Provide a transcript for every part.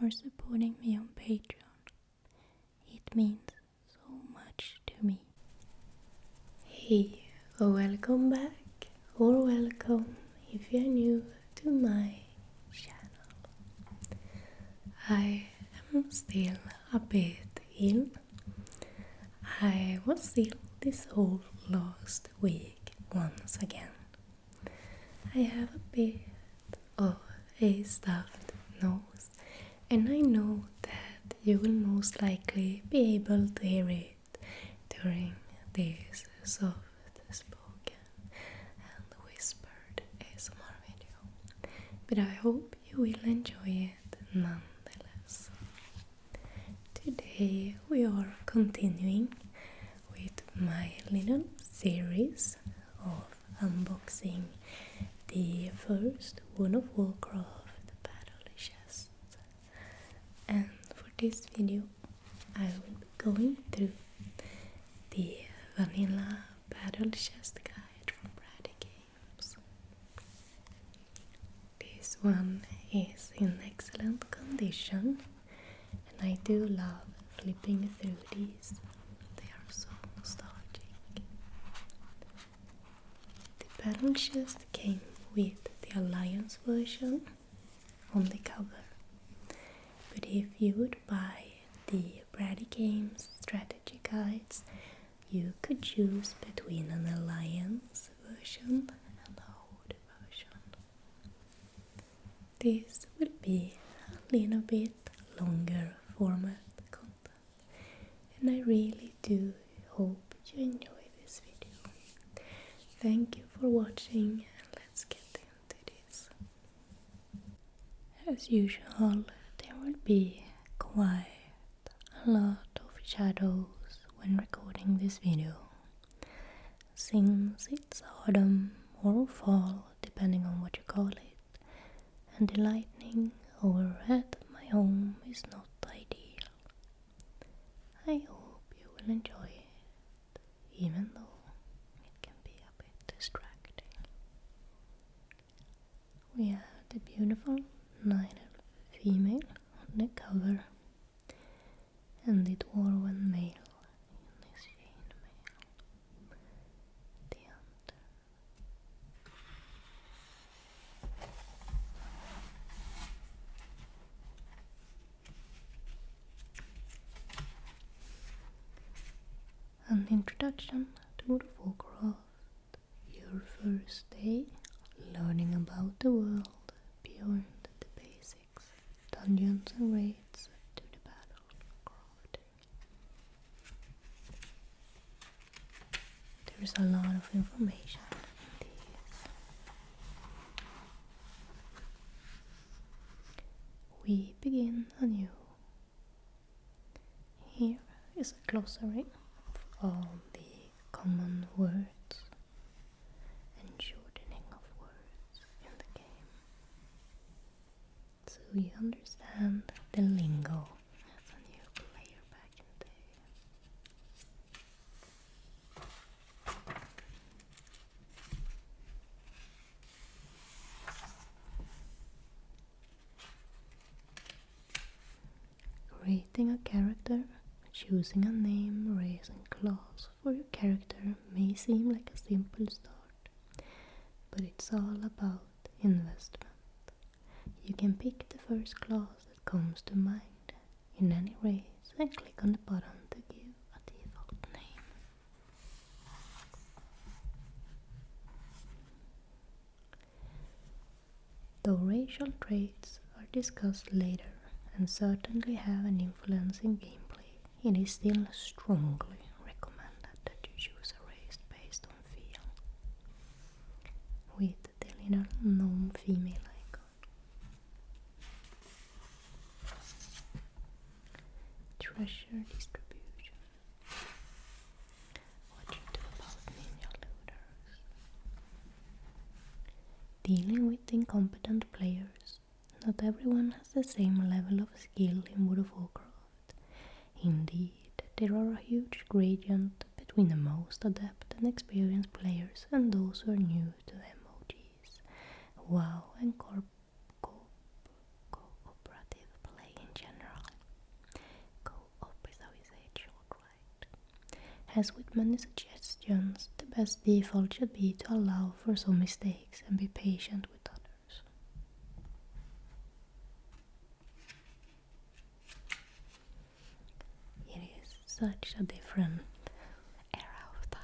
for supporting me on Patreon. It means so much to me. Hey, welcome back, or welcome if you're new to my channel. I am still a bit ill. I was ill this whole last week once again. I have a bit of a stuffed nose, and I know that you will most likely be able to hear it during this soft spoken and whispered ASMR video, but I hope you will enjoy it nonetheless. Today we are continuing with my little series of unboxing the first World of Warcraft Battle Chest, and for this video I will be going through the Vanilla Battle Chest guide from Brady Games. This one is in excellent condition, and I do love flipping through these. They are so nostalgic. The Battle Chest came with the Alliance version on the cover, but if you would buy the Brady Games strategy guides, you could choose between an Alliance version and a Horde version. This will be a little bit longer format content, and I really do hope you enjoy this video. Thank you for watching, and let's get into this. As usual, there will be quite a lot of shadows when recording this video, since it's autumn or fall, depending on what you call it, and the lighting over at my home is not ideal. I hope you will enjoy it, even though it can be a bit distracting. We have the beautiful Night Elf female on the cover, and the Dwarven male in this chainmail, the hunter. An introduction to World of Warcraft, your first day learning about the world beyond the basics, dungeons and raids to the battle crafting. There's a lot of information in these. We begin anew. Here is a glossary of all the common words and shortening of words in the game, so you understand the lingo as a new player back in the day. Creating a character, choosing a name, race and class for your character may seem like a simple start, but it's all about investment. You can pick the first class that comes to mind in any race and click on the button to give a default name. Though racial traits are discussed later and certainly have an influence in gameplay, it is still strongly recommended that you choose a race based on feel, with the little gnome female icon. Treasure distribution. What you do about ninja looters. Dealing with incompetent players. Not everyone has the same level of skill in World of Warcraft. Indeed, there are a huge gradient between the most adept and experienced players and those who are new to MOGs, WoW and cooperative play in As with many suggestions, the best default should be to allow for some mistakes and be patient with others. It is such a different era of time.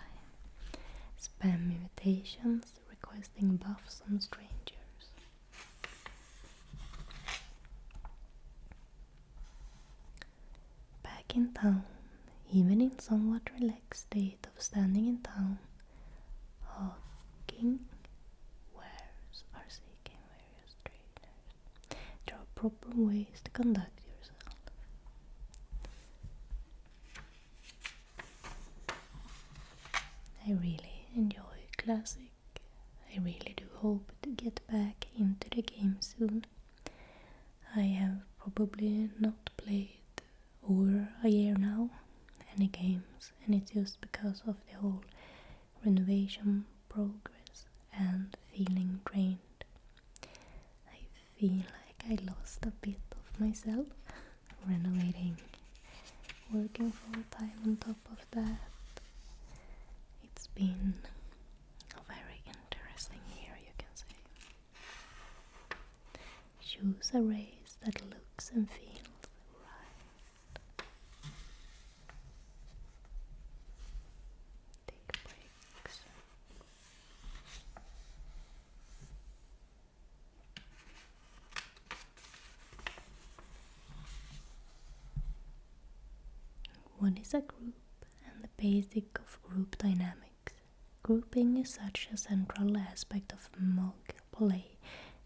Spam invitations, requesting buffs on strangers. Back in town, even in somewhat relaxed state of standing in town, hawking wares are seeking various trainers. There are proper ways to conduct yourself. I really enjoy Classic. I really do hope to get back into the game soon. I have probably not played over a year now any games, and it's just because of the whole renovation progress and feeling drained. I feel like I lost a bit of myself renovating, working full time on top of that. It's been a very interesting year, you can say. Choose a race that looks and feels right. Take breaks. What is a group and the basic of group dynamics? Grouping is such a central aspect of MOG play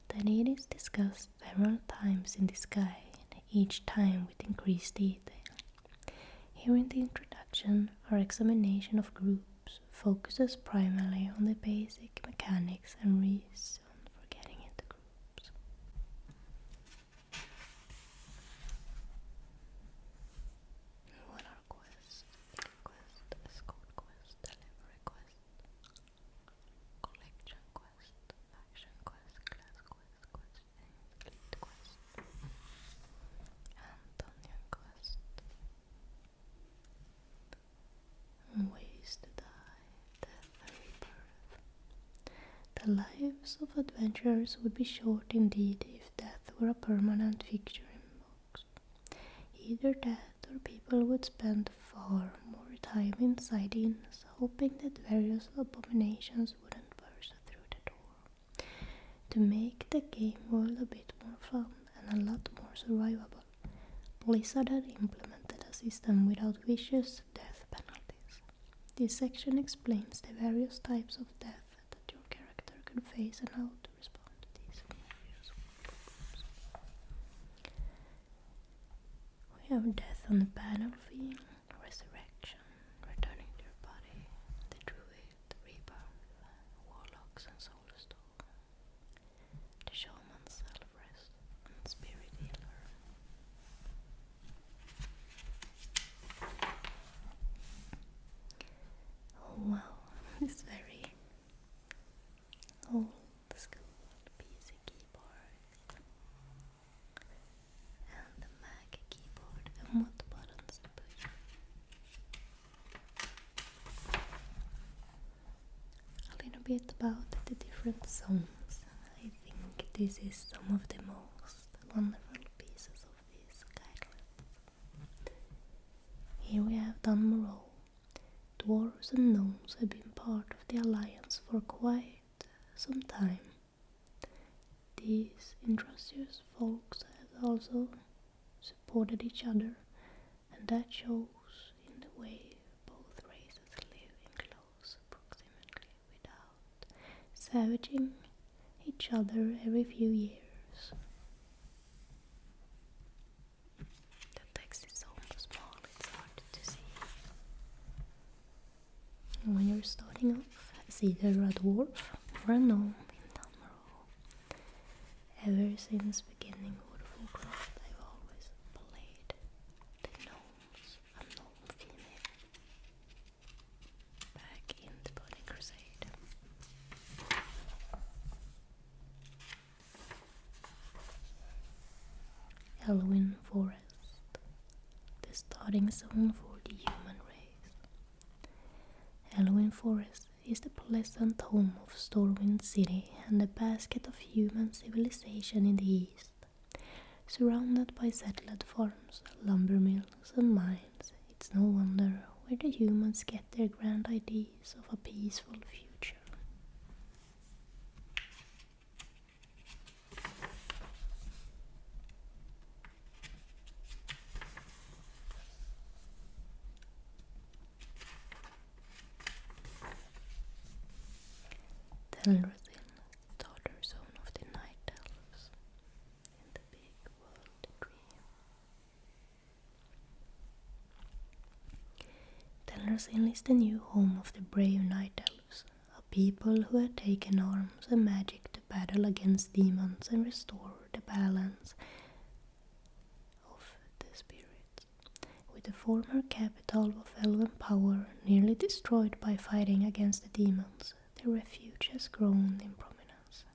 that it is discussed several times in this guide, each time with increased detail. Here in the introduction, our examination of groups focuses primarily on the basic mechanics and reason for getting into groups. What are quests? Quest, escort quest, delivery quest, collection quest, faction quest, class quest, quest elite quest, and dungeon quest. Ways to die, death and rebirth. The lives of adventurers would be short indeed if death were a permanent fixture in books. Either that or people would spend far more time inside inns, hoping that various abominations wouldn't burst through the door. To make the game world a bit more fun and a lot more survivable, Blizzard had implemented a system without vicious death penalties. This section explains the various types of death that your character can face and how to respond to these various problems. We have death on the battlefield, resurrection, returning to your body, the druid, rebirth, warlocks and soulstone, the shaman self-rest, and spirit healer. Oh wow, this very old school PC keyboard and the Mac keyboard and what buttons to push. A little bit about the different zones. I think this is some of the most wonderful pieces of this guideline. Here we have Dunmorrow. Dwarves and gnomes have been part of the alliance for quite some time. These industrious folks have also supported each other, and that shows in the way both races live in close proximity without savaging each other every few years. The text is so small, it's hard to see. When you're starting off as either a dwarf or a gnome in Dunmorrow, ever since beginning World of Warcraft, I've always played the gnomes, a gnome female, back in the Burning Crusade. Elwyn Forest, the starting zone for the human race. Forest is the pleasant home of Stormwind City and the basket of human civilization in the east. Surrounded by settled farms, lumber mills and mines, it's no wonder where the humans get their grand ideas of a peaceful future. Teldrassil, daughter zone of the Night Elves, in the big world tree. Teldrassil is the new home of the brave Night Elves, a people who have taken arms and magic to battle against demons and restore the balance of the spirits. With the former capital of elven power nearly destroyed by fighting against the demons, the refuge has grown in prominence.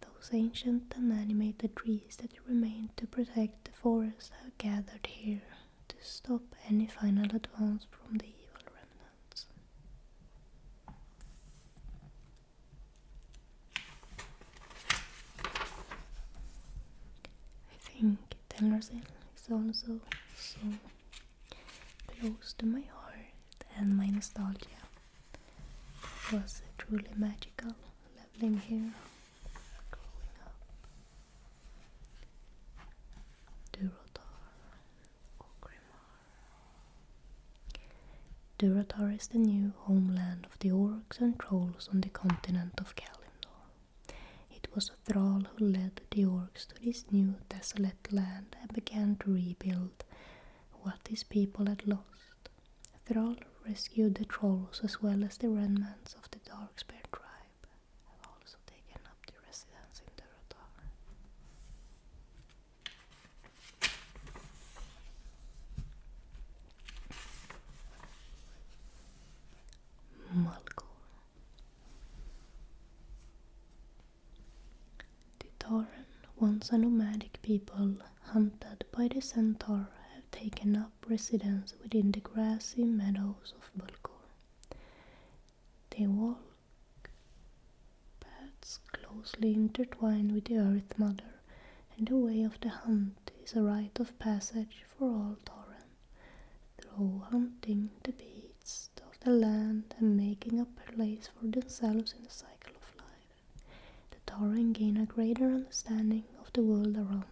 Those ancient and animated trees that remain to protect the forest have gathered here to stop any final advance from the evil remnants. I think Teldrassil is also so close to my heart and my nostalgia. It was truly magical living here, growing up. Durotar is the new homeland of the orcs and trolls on the continent of Kalimdor. It was a thrall who led the orcs to this new desolate land and began to rebuild what his people had lost. Thrall rescued the trolls as well as the remnants of the Darkspear tribe, have also taken up the residence in Durotar. Mulgore. The Tauren, once a nomadic people hunted by the centaur, have taken up residence within the grassy meadows of Mulgore. They walk paths closely intertwined with the Earth Mother, and the way of the hunt is a rite of passage for all Tauren, through hunting the beasts of the land and making a place for themselves in the cycle of life. The Tauren gain a greater understanding of the world around them.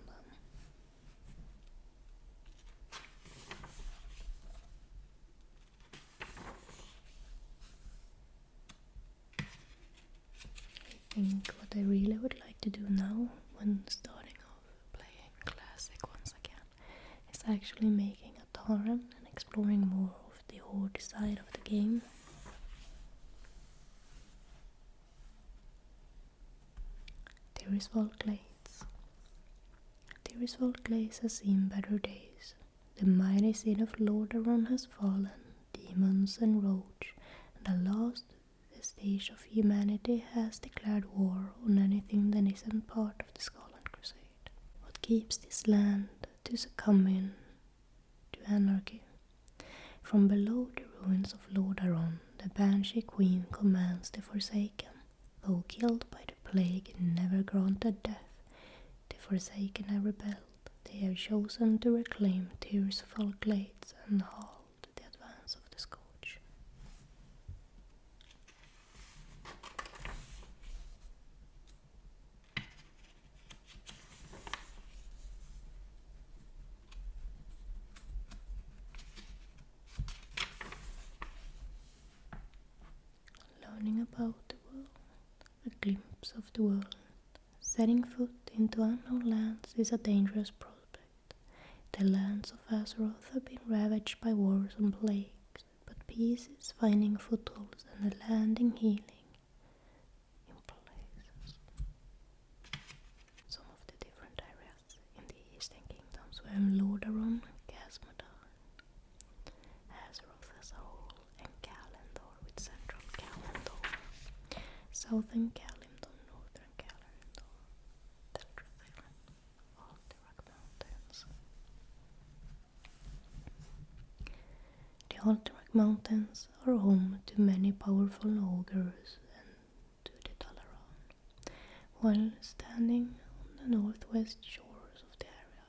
I think what I really would like to do now when starting off playing Classic once again is actually making a Tauren and exploring more of the Horde side of the game. Tirisfal Glades. Tirisfal Glades has seen better days. The mighty seed of Lordaeron has fallen, demons and roach, and the last vestige of humanity has declared war on anything that isn't part of the Scarlet Crusade. What keeps this land to succumbing to anarchy? From below the ruins of Lordaeron, the Banshee Queen commands the Forsaken. Though killed by the plague and never granted death, the Forsaken have rebelled. They have chosen to reclaim Tirisfal Glades and halt the advance of the Scourge. Learning about the world, a glimpse of the world. Setting foot into unknown lands is a dangerous prospect. The lands of Azeroth have been ravaged by wars and plagues, but peace is finding footholds and the landing healing in places. Some of the different areas in the Eastern Kingdoms were Lordaeron, Khazad-dûm, Azeroth as a whole, and Kalimdor with central Kalimdor, southern Kalimdor, northern Kalimdor, Teldrassil, all the Rock Mountains. The Alterac mountains are home to many powerful ogres and to the Dalaran. While standing on the northwest shores of the area,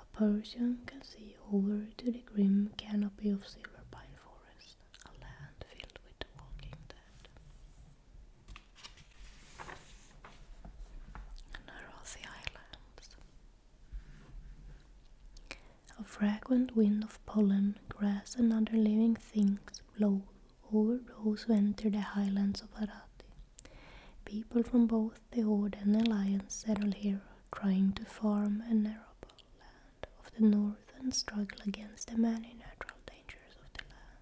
a person can see over to the grim canopy of silver pine forest, a land filled with the walking dead. And there are the islands. A fragrant wind of pollen, grass and other living things blow over those who enter the highlands of Arati. People from both the Horde and Alliance settle here, trying to farm an arable land of the north and struggle against the many natural dangers of the land.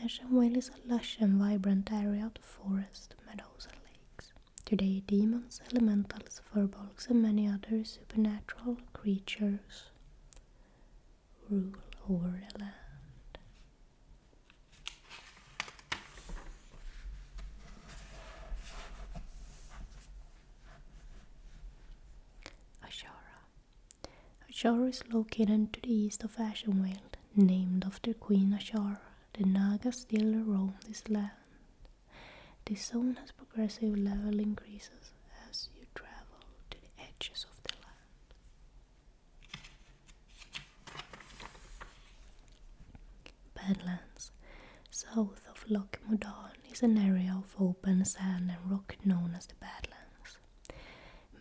Ashenvale is a lush and vibrant area of forest, meadows and lakes. Today demons, elementals, furbolgs and many other supernatural creatures rule over the land. Ashara is located to the east of Ashenvale, named after Queen Ashara. The Naga still roam this land. This zone has progressive level increases as you travel to the edges of the land. Badlands. South of Loch Modan is an area of open sand and rock known as the Badlands.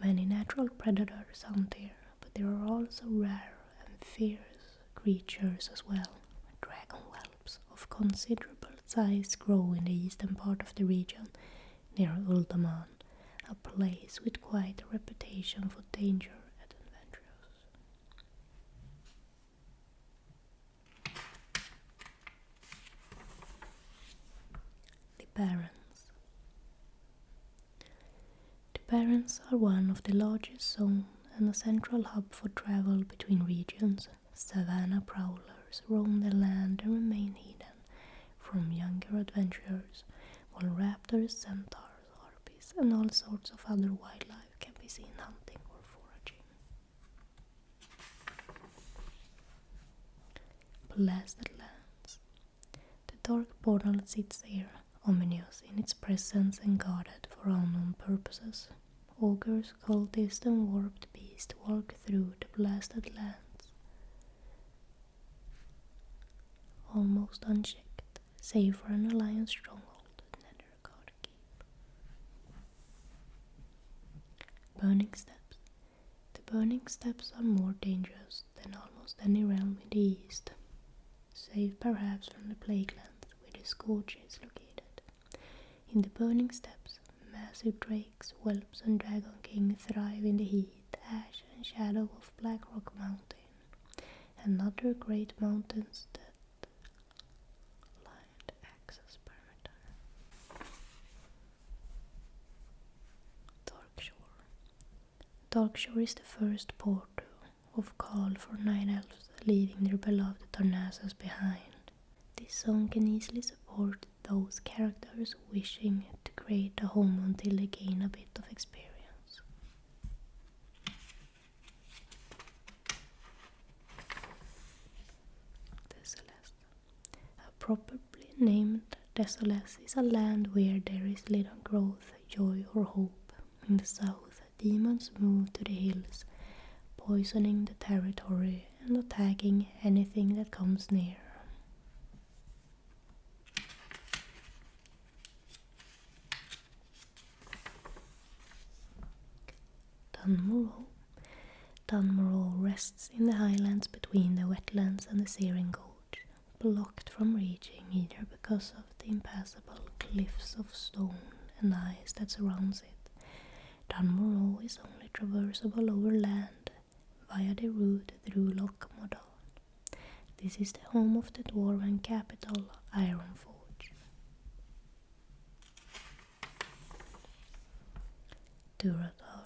Many natural predators hunt here, but there are also rare and fierce creatures as well. Dragon whelps of considerable size grow in the eastern part of the region, near Uldaman, a place with quite a reputation for danger and adventures. The Barrens. The Barrens are one of the largest zones and a central hub for travel between regions. Savanna prowlers roam the land and remain hidden from younger adventurers, while raptors, centaurs, harpies, and all sorts of other wildlife can be seen hunting or foraging. Blasted lands. The dark portal sits here, ominous in its presence and guarded for unknown purposes. Ogres, cultists, and warped beasts walk through the blasted lands, almost unchecked, save for an alliance stronghold, Netherguard Keep. Burning Steppes. The Burning Steppes are more dangerous than almost any realm in the east, save perhaps from the Plaguelands, where the Scourge is located. In the Burning Steppes, massive drakes, whelps and dragon king thrive in the heat, ash and shadow of Black Rock Mountain, and other great mountains that line the access perimeter. Darkshore is the first port of call for Night Elves, leaving their beloved Tarnassus behind. This zone can easily support those characters wishing to create a home until they gain a bit of experience. Desolate. Properly named Desolate is a land where there is little growth, joy or hope. In the south, demons move to the hills, poisoning the territory and attacking anything that comes near. Dunmorrow rests in the highlands between the wetlands and the Searing Gorge, blocked from reaching either because of the impassable cliffs of stone and ice that surrounds it. Dunmorrow is only traversable over land via the route through Loch Modan. This is the home of the dwarven capital, Ironforge. Durotar.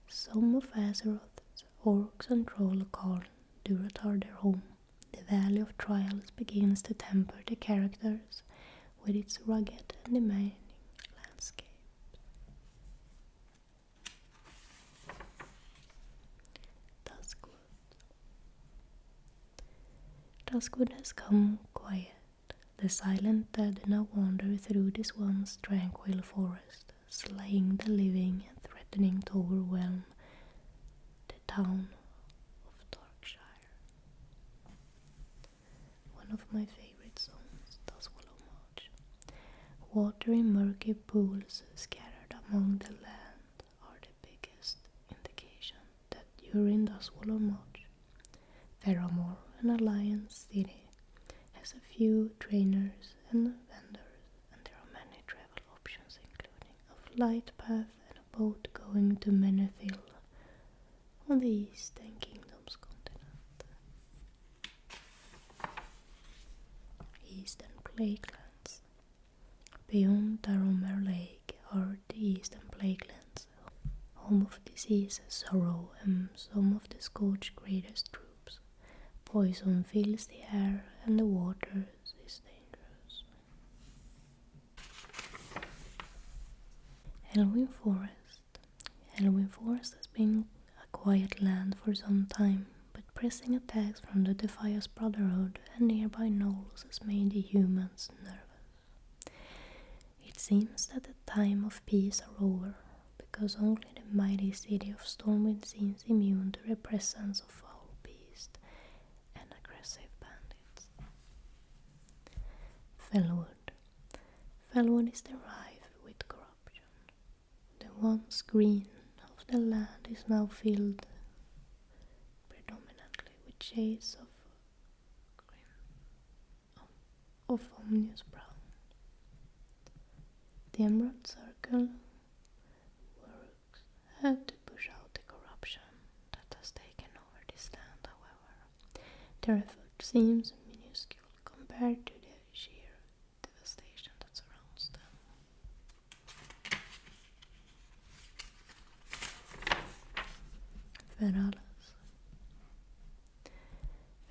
Some of Azeroth's orcs and troll call Durotar their home. The Valley of Trials begins to temper the characters with its rugged and demanding landscape. Duskwood has come quiet. The silent dead now wander through this once tranquil forest, slaying the living and threatening to overwhelm the town of Darkshire. One of my favorite songs, Duskwood March. Water in murky pools scattered among the land are the biggest indication that during Duskwood March, Theramore, an alliance city, has a few trainers and vendors, and there are many travel options including a flight path and a boat going to Menethil on the Eastern Kingdom's continent. Eastern Plaguelands. Beyond Darromer Lake are the Eastern Plaguelands, home of disease, sorrow, and some of the Scourge's greatest troops. Poison fills the air and the water is dangerous. Elwyn Forest. Elwyn Forest has been a quiet land for some time, but pressing attacks from the Defias Brotherhood and nearby gnolls has made the humans nervous. It seems that the time of peace are over, because only the mighty city of Stormwind seems immune to the presence of foul beasts and aggressive bandits. Fellwood. Fellwood is rife with corruption. The once green of the land is now filled predominantly with shades of ominous brown. The Emerald Circle works hard to push out the corruption that has taken over this land, however. Their effort seems minuscule compared to the sheer devastation that surrounds them. Veralas.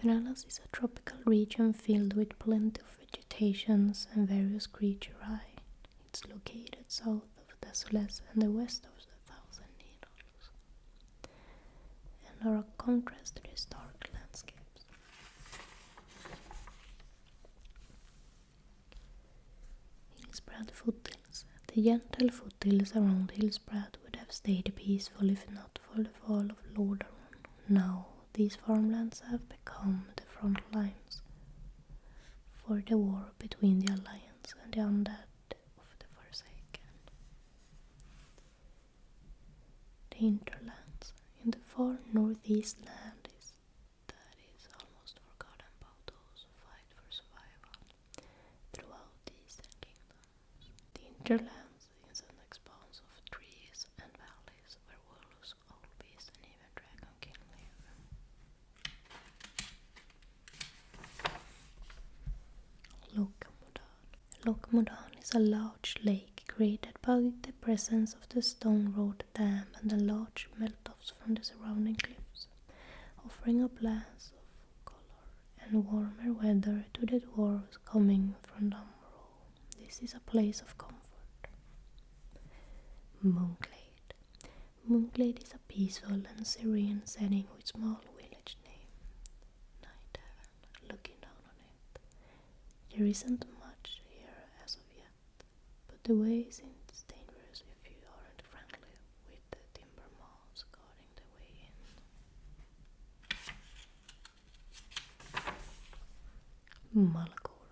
Veralas is a tropical region filled with plenty of vegetations and various creatures. It's located south of Desolate and the west of the Thousand Needles, and are a contrast to the stark landscapes. Hillsbrad foothills. The gentle foothills around Hillsbrad would have stayed peaceful if not for the fall of Lordaeron. Now, these farmlands have become the front lines for the war between the Alliance and the undead of the Forsaken. The hinterlands. In the far northeast land that is almost forgotten about those who fight for survival throughout the Eastern Kingdoms. The hinterlands is an expanse of trees and valleys where wolves, old beasts, and even dragonkin live. Loch Modan. Loch Modan is a large lake created by the presence of the stone-wrought dam and the large melt-offs from the surrounding cliffs, offering a blast of color and warmer weather to the dwarves coming from Dunmore. This is a place of comfort. Moonglade. Moonglade is a peaceful and serene setting with small village named Night Haven looking down on it. There isn't much here as of yet, but the way isn't dangerous if you aren't friendly with the timber moths guarding the way in. Mulgore.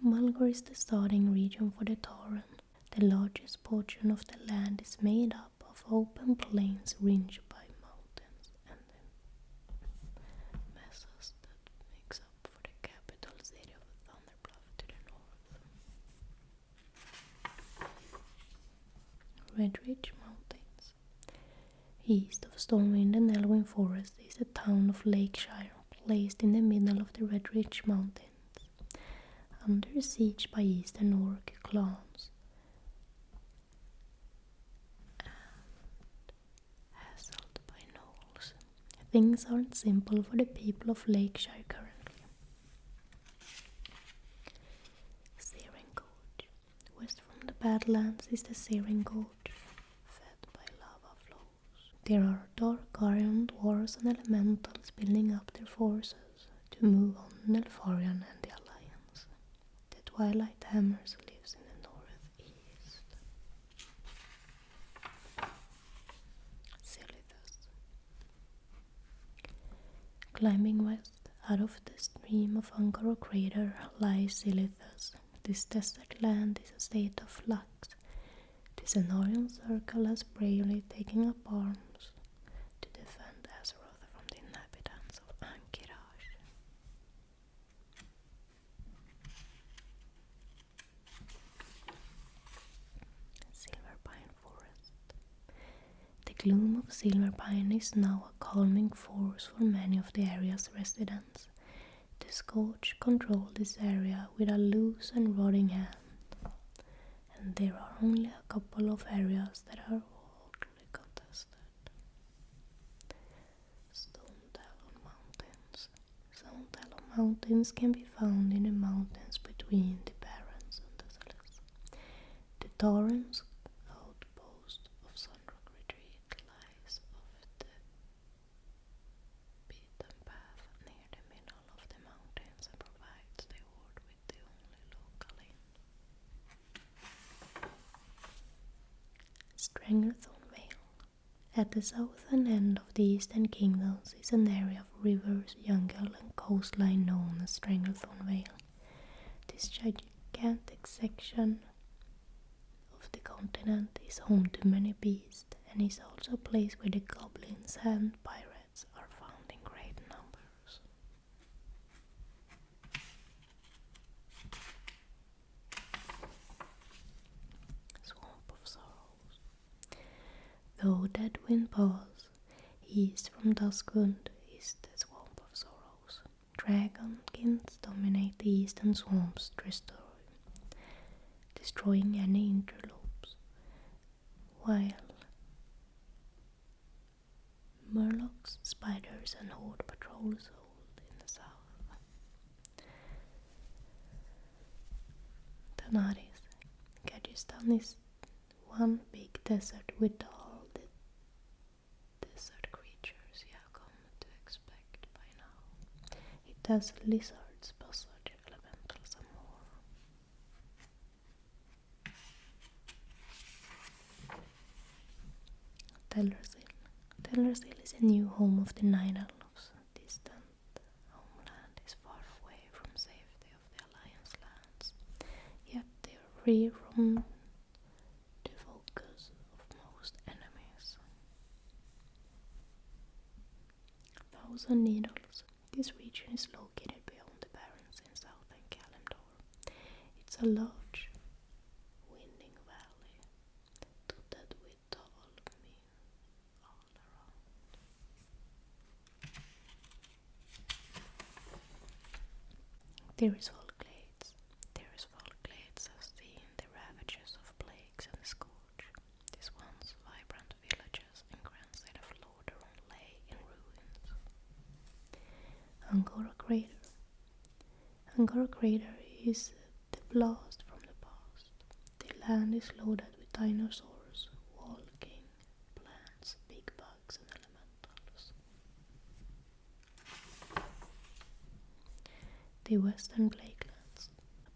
Mulgore is the starting region for the Tauren. The largest portion of the land is made up of open plains ringed by mountains and the mesas that makes up for the capital city of Thunderbluff to the north. Redridge Mountains. East of Stormwind and Elwyn Forest is the town of Lakeshire, placed in the middle of the Redridge Mountains, under siege by Eastern Orc clans and hassled by gnolls. Things aren't simple for the people of Lakeshire currently. Searing Gorge. West from the Badlands is the Searing Gorge, fed by lava flows. There are dark iron dwarves and elementals building up their forces to move on Nelfarion and the Alliance. The Twilight Hammers lives in the northeast. Silithus. Climbing west, out of the stream of Angkor Crater lies Silithus. This desert land is a state of flux. The Cenarian Circle has bravely taken up arms to defend Azeroth from the inhabitants of Ankiraj. Silverpine Forest. The gloom of Silverpine is now a calming force for many of the area's residents. The Scourge control this area with a loose and rotting hand, and there are only a couple of areas that are hotly contested. Stone Talon Mountains. Stone Talon Mountains can be found in the mountains between the Barrens and the Celeste. The Torrens outpost of Sunrock Retreat lies off the beaten path near the middle of the mountains and provides the horde with the only local inn. Stranglethorn Vale. At the southern end of the Eastern Kingdoms is an area of rivers, jungle and coastline known as Stranglethorn Vale. This gigantic section of the continent is home to many beasts and is also a place where the goblins and pirates are found in great numbers. Swamp of Sorrows. Though Deadwind Pass, east from Duskwood, is the Swamp of Sorrows. Dragonkins dominate the eastern swamps, destroying any interlopes, while murlocs, spiders and horde patrols hold in the south. Tanaris. Kyrgyzstan is one big desert with all the desert creatures you have come to expect by now. It has lizards, buzzards, elementals and more. Teldrassil. Teldrassil is a new home of the Nine Elves. Distant homeland is far away from safety of the Alliance lands, yet they are free from the focus of most enemies. Thousand Needles. This region is located beyond the Barrens in southern Kalimdor. It's a large, winding valley, dotted with tall meads all around. Tirisfal Glades. Tirisfal Glades have seen the ravages of plagues and the scourge. These once vibrant villages and grand city of Lordaeron lay in ruins. Angkor Crater. Angkor Crater is the blast from the past. The land is loaded with dinosaurs, walking plants, big bugs and elementals. The Western Plaguelands.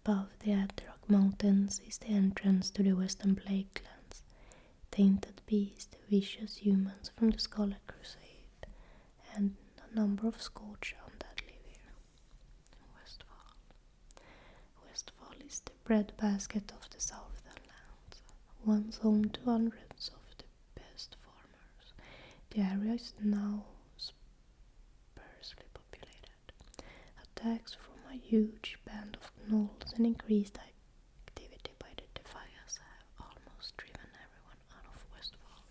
Above the Adrock Mountains is the entrance to the Western Plaguelands. Tainted beasts, vicious humans from the Scarlet Crusade, and a number of scourge undead live here. Westfall. Westfall is the breadbasket of the southern lands, once home to hundreds of the best farmers. The area is now sparsely populated. Attacks from a huge band of gnolls and increased activity by the Defias have almost driven everyone out of Westfall.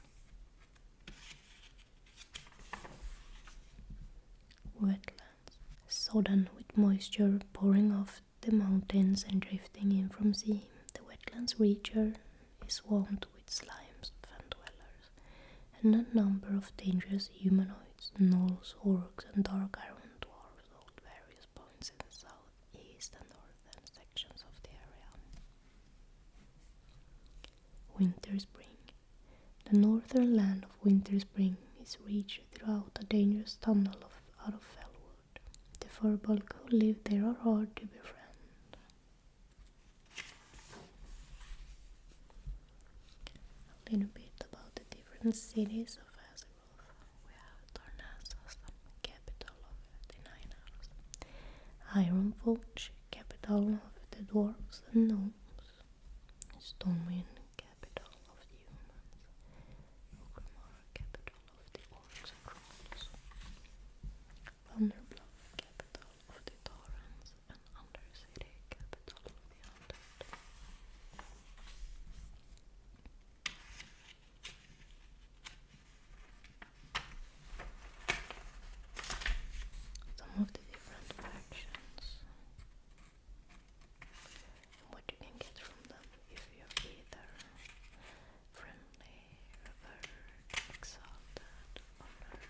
Wetlands. Sodden with moisture pouring off the mountains and drifting in from sea. The wetlands region is swamped with slimes, fen dwellers, and a number of dangerous humanoids, gnolls, orcs, and dark iron dwarves hold various points in the south, east, and northern sections of the area. Winter Spring. The northern land of Winter Spring enemies reach throughout a dangerous tunnel out of Fellwood. The furbolg who live there are hard to befriend. A little bit about the different cities of Azeroth. We have Darnassus, capital of the Nine Elves. Ironforge, capital of the dwarves and gnomes. Stormwind, capital of the humans. Orgrimmar, capital of the orcs and trolls. Thunderbluff, capital of the Taurens, and Undercity, capital of the undead. Some of the different factions and what you can get from them if you're either friendly, revered, exalted, honored.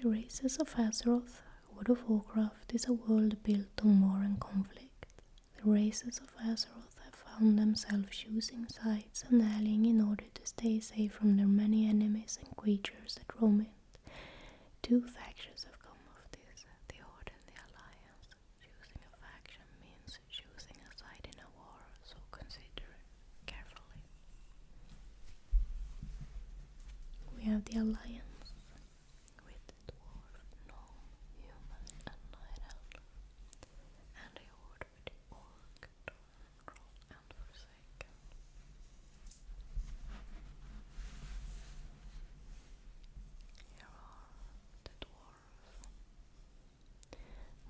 The races of Azeroth. World of Warcraft is a world built on war and conflict. The races of Azeroth have found themselves choosing sides and allying in order to stay safe from their many enemies and creatures that roam it. Two factions have come of this, the Horde and the Alliance. Choosing a faction means choosing a side in a war, so consider it carefully. We have the Alliance.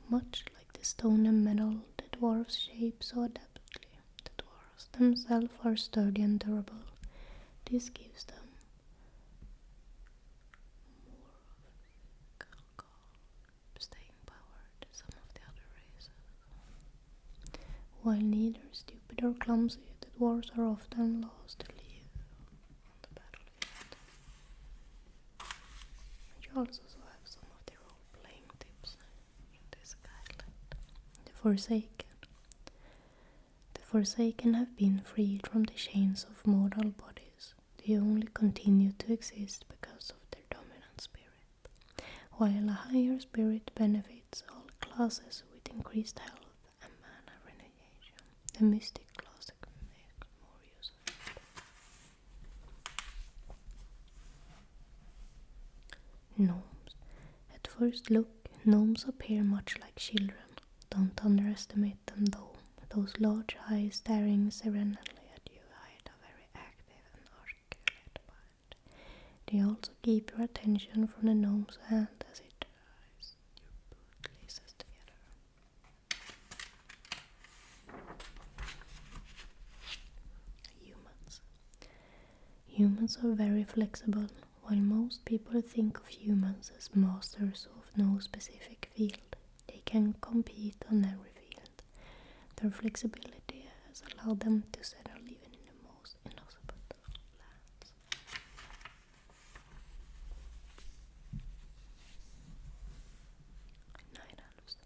Much like the stone and metal, the dwarves shape so adaptedly. The dwarves themselves are sturdy and durable. This gives them more of staying power than some of the other races. While neither stupid or clumsy, the dwarves are often last to leave on the battlefield. You also have some of the role-playing tips in this guideline. The Forsaken. The Forsaken have been freed from the chains of mortal bodies. They only continue to exist because of their dominant spirit. While a higher spirit benefits all classes with increased health and mana regeneration, the Mystic class can make more use of it. Gnomes. At first look, gnomes appear much like children. Don't underestimate them though. Those large eyes staring serenely at you hide a very active and articulate mind. They also keep your attention from the gnome's hand as it drives your bootlaces together. Humans. Humans are very flexible. While most people think of humans as masters of no specific field, they can compete on every field. Their flexibility has allowed them to settle even in the most inhospitable lands. Nine Elves.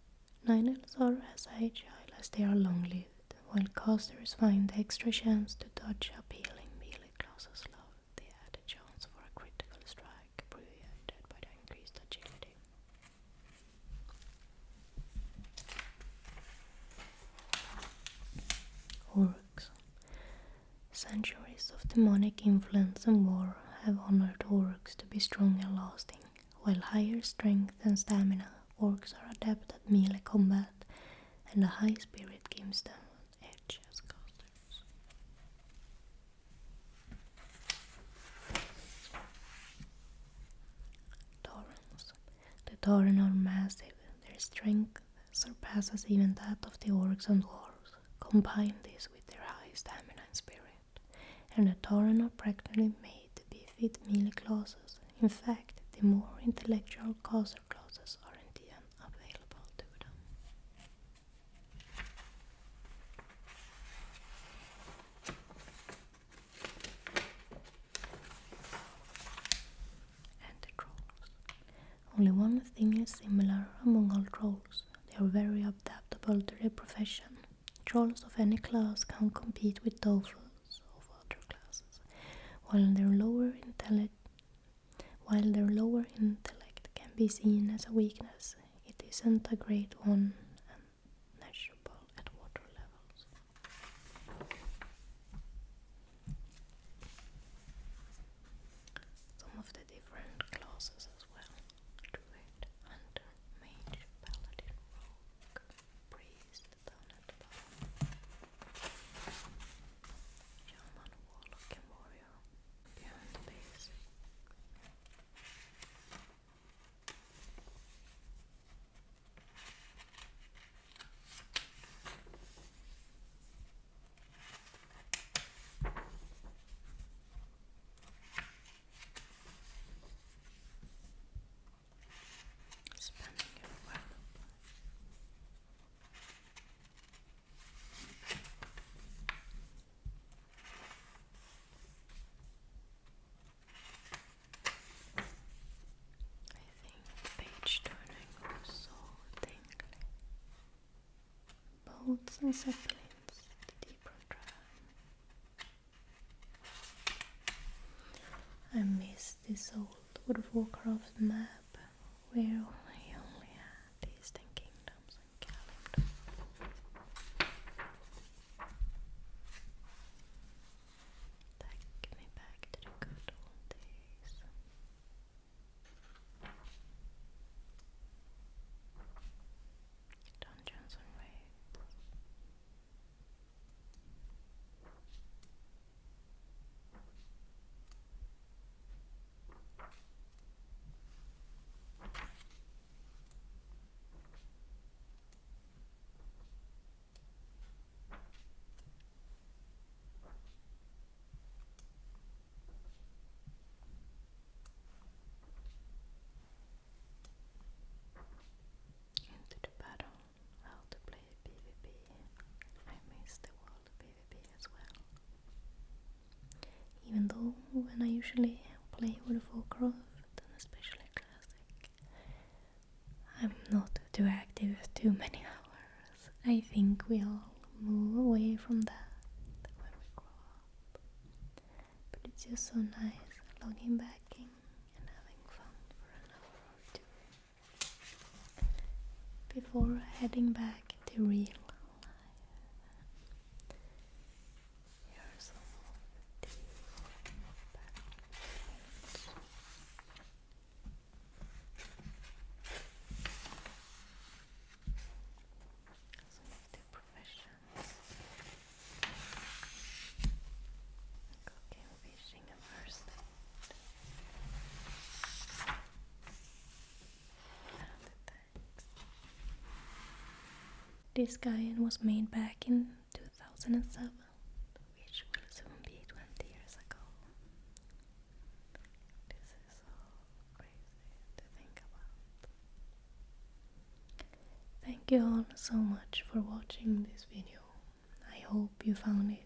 Nine Elves are as agile as they are long-lived. While casters find the extra chance to dodge appealing melee classes love the added chance for a critical strike abbreviated by the increased agility. Orcs. Centuries of demonic influence and war have honored orcs to be strong and lasting. While higher strength and stamina, orcs are adept at melee combat, and a high spirit gives them an edge as casters. Taurens. The Tauren are massive. Their strength surpasses even that of the orcs and dwarves. Combine this with their high stamina and spirit, and the Tauren are practically made to be fit melee classes. In fact, the more intellectual caster classes aren't even available. is similar among all trolls. They are very adaptable to their profession. Trolls of any class can compete with those of other classes, while their lower intellect can be seen as a weakness. It isn't a great one and measurable at water levels. Some of the different classes as well: Druid, Hunter, Mage, Paladin, Rogue, Priest down at the bottom, Shaman, Warlock and Warrior behind the base. Spanning your web. I think page turning was so tingly. Boats and zeppelins, the deeper drive. I miss this old World of Warcraft map where I only had the Eastern Kingdoms and Kalimdor. Take me back to the good old days. Dungeons and raids. Into the battle, how to play PvP. I miss the world of PvP as well. Even though when I usually play World of Warcraft, and especially Classic, I'm not too active too many hours. I think we all move away from that when we grow up. But it's just so nice logging back in and having fun for an hour or two before heading back to real life. Here are some of the battle fields. Some of the professions: cooking, fishing and first aid. And the tanks. This guide was made back in 2007, which will soon be 20 years ago. This is so crazy to think about. Thank you all so much for watching this video. I hope you found it